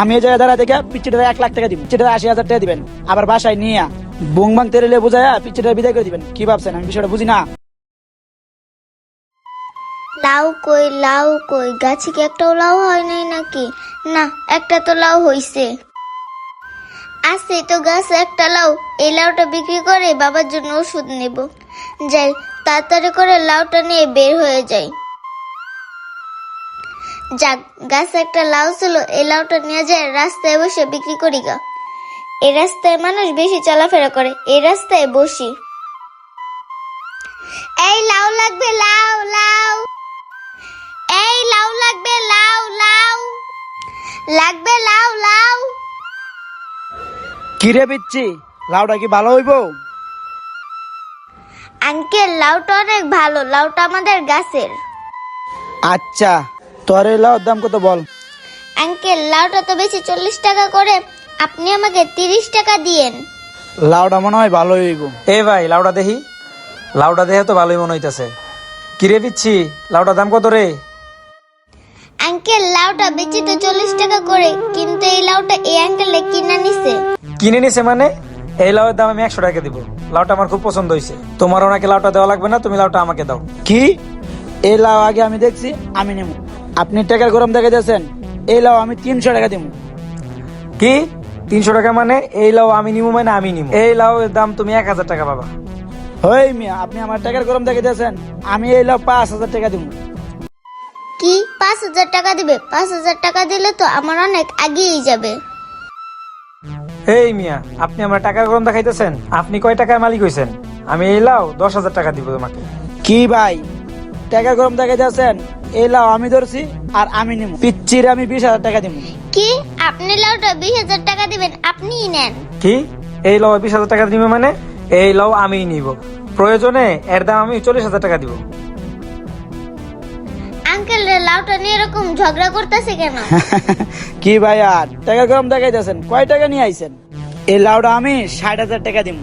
আমি এই জায়গায় দাঁড়া থেকে পিচ্ছিটা 1 লাখ টাকা দিব, পিচ্ছিটা 80,000 টাকা দিবেন, আবার বাসায় নিয়ে বুং বাং তেরেলে বুঝায়া পিচ্ছিটা বিদায় করে দিবেন। কি ভাবছেন আমি বিষয়টা বুঝি না? লাউ কই, লাউ কই, গাছে কি একটাও লাউ হয় নাই নাকি? না, একটা তো লাউ হইছে। আছে তো গাছে একটা লাউ, এই লাউটা বিক্রি করে বাবার জন্য ওষুধ নেব। যাই, তাড়াতাড়ি করে লাউটা নিয়ে বের হয়ে যাই। যাক, গাছে একটা লাউ ছিল, এই লাউটা নিয়ে যায় রাস্তায় বসে বিক্রি করি গা। এই রাস্তায় মানুষ বেশি চলাফেরা করে, এই রাস্তায় বসি। এই লাউ লাগবে, লাউ লাউ, এই লাউ লাগবে, লাউ লাউ লাগবে, লাউ লাউ। কি রে পিচ্ছি, লাউটা কি ভালো হইব? আঙ্কেল, লাউটা অনেক ভালো, লাউটা আমাদের গাছের। আচ্ছা, তোর এই লাউর দাম কত বল? আঙ্কেল, লাউটা তো বেশি 40 টাকা করে, আপনি আমাকে 30 টাকা দিয়েন। লাউটা মনে হয় ভালো হইব। এ ভাই, লাউডা দেখি। লাউডা দেখে তো ভালোই মনে হইতাছে। কিরে পিচ্ছি, লাউডার দাম কত রে? আঙ্কেল, লাউটা বেশি তো 40 টাকা করে, কিন্তু এই লাউটা এই আঙ্কেলে কিনা নিছে। কিনে নিছে মানে? এই লাউয়ের দাম আমি 100 টাকা দিব। লাউটা আমার খুব পছন্দ হয়েছে। তোমার ওনাকে লাউটা দেওয়া লাগবে না, তুমি লাউটা আমাকে দাও। কি? এই লাউ আগে আমি দেখছি, আমি নেব। আপনি টাকার গরম দেখে দিয়েছেন, এই লাউ আমি 300 টাকা দিব। কি 300 টাকা মানে? এই লাউ আমি নিবো মানে আমি নিবো। এই লাউয়ের দাম তুমি 1000 টাকা পাবা। হই মিয়া, আপনি আমার টাকার গরম দেখে দিয়েছেন, আমি এই লাউ 5,000 টাকা দিব। কি 5,000 টাকা দিবে? 5,000 টাকা দিলে তো আমার অনেক আগেই যাবে। এই মিয়া, আপনি আমার টাকার গরম দেখাইতেছেন? আপনি কয় টাকার মালিক হইছেন? আমি এই লাউ 10,000 টাকা দিব তোমাকে। কি ভাই, টাকার গরম দেখে দিয়েছেন, এই লাউ আমি ধরছি আর আমি নেব। পিচ্ছির আমি 20,000 টাকা দিব। কি, আপনি লাউটা 20,000 টাকা দিবেন? আপনিই নেন। কি এই লাউ 20,000 টাকা দিবে মানে? এই লাউ আমিই নিব, প্রয়োজনে এর দাম আমি 40,000 টাকা দিব। আঙ্কেল, লাউটা নিয়ে এরকম ঝগড়া করতেছে কেন? কি ভাই, আর টাকার গরম দেখাই দিয়েছেন, কয় টাকা নিয়ে আইছেন? এই লাউটা আমি 60,000 টাকা দিব।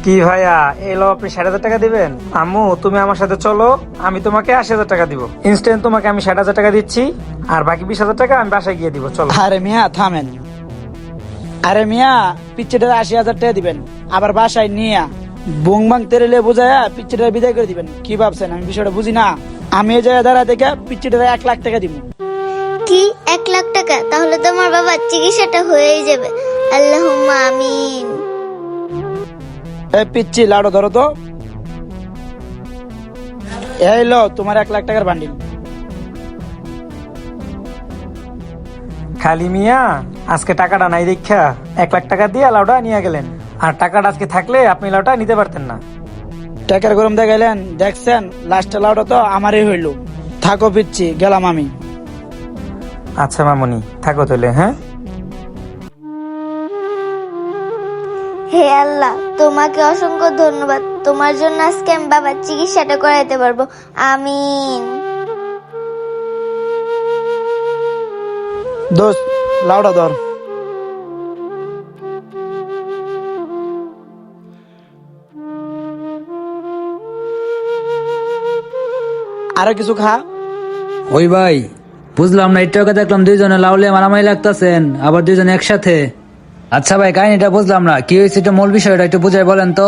কি ভাইয়া, এই লাউ আপনি 60,000 টাকা দিবেন? আম্মু, তুমি আমার সাথে চলো, আমি তোমাকে 80,000 টাকা দিব। ইনস্ট্যান্ট তোমাকে আমি 60,000 টাকা দিচ্ছি, আর বাকি 20,000 টাকা আমি বাসায় গিয়ে দিব। চলো। আরে মিয়া থামেন। আরে মিয়া, পিচ্ছিটা 80,000 টাকা দিবেন, আবার বাসায় নিয়ে বুং বাং তেরেলে বুঝায়া পিচ্ছিটা বিদায় করে দিবেন। কি ভাবছেন আমি বিষয়টা বুঝি না? আমি এই জায়গায় দাঁড়া থেকে পিচ্ছিটা 1 লাখ টাকা দিব। কি 1 লাখ টাকা? তাহলে তো আমার বাবার চিকিৎসাটা হয়েই যাবে। আল্লাহুম্মা আমিন। এই পিচ্ছি, লাউটা ধরো তো। এই লো তোমার 1 লাখ টাকার বান্ডিল। খালি মিয়া, আজকে টাকাটা নাই দেখা 1 লাখ টাকা দিয়ে লাউটা নিয়ে গেলেন, আর টাকাটা আজকে থাকলে আপনি লাউটা নিতে পারতেন না। টাকার গরম দেখাইলেন, দেখছেন লাস্টে লাউটা তো আমারই হইল। থাকো পিচ্ছি, গেলাম আমি। আচ্ছা মামুনি, থাকো তাহলে। হ্যাঁ, হে আল্লাহ, তোমাকে অসংখ্য ধন্যবাদ। তোমার জন্য আজকে আমি বাবার চিকিৎসাটা করাইতে পারবো। আমিন। দোস্ত, লাউটা ধর। আরো কিছু খা। ওই ভাই, বুঝলাম না, একটু আগে দেখলাম দুইজনে লাউলে মারামারি লাগতেছেন, আবার দুইজনে একসাথে। আচ্ছা ভাই, কাহিনীটা বুঝলাম না, কি হয়েছে এটা মূল বিষয়টা একটু বুঝাই বলেন তো।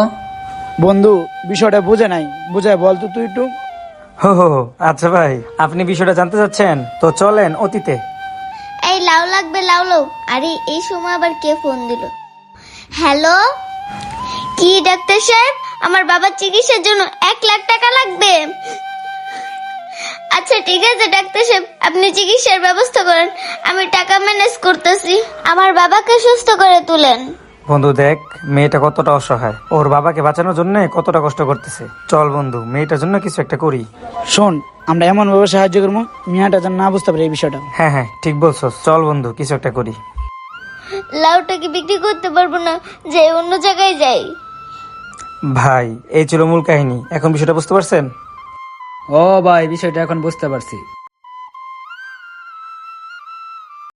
বন্ধু, বিষয়টা বুঝে নাই, বুঝাই বল তো তুই একটু। হো হো হো, আচ্ছা ভাই, আপনি বিষয়টা জানতে চাচ্ছেন, তো চলেন অতীতে। এই লাউ লাগবে, লাউ লাউ। আরে এই সময় আবার কে ফোন দিল? হ্যালো, কি ডাক্তার সাহেব, আমার বাবার চিকিৎসার জন্য 1 লাখ টাকা লাগবে। আচ্ছা ঠিক আছে ডাক্তার সাহেব, আপনি চিকিৎসার ব্যবস্থা করেন, আমি টাকা ম্যানেজ করতেছি। আমার বাবাকে সুস্থ করে তুলেন। বন্ধু দেখ, মেয়েটা কতটা অসহায়, ওর বাবাকে বাঁচানোর জন্য কতটা কষ্ট করতেছে। চল বন্ধু, মেয়েটার জন্য কিছু একটা করি। শোন, আমরা এমন ভাবে সাহায্য করবো মিয়াটা যেন না বুঝতে পারে এই বিষয়টা। হ্যাঁ হ্যাঁ, ঠিক বলছো। চল বন্ধু, কিছু একটা করি। লাউটাকে বিক্রি করতে পারবো না, যে অন্য জায়গায় যাই। ভাই, এই ছিল মূল কাহিনী। এখন বিষয়টা বুঝতে পারছেন? ও ভাই, বিষয়টা এখন বুঝতে পারছি।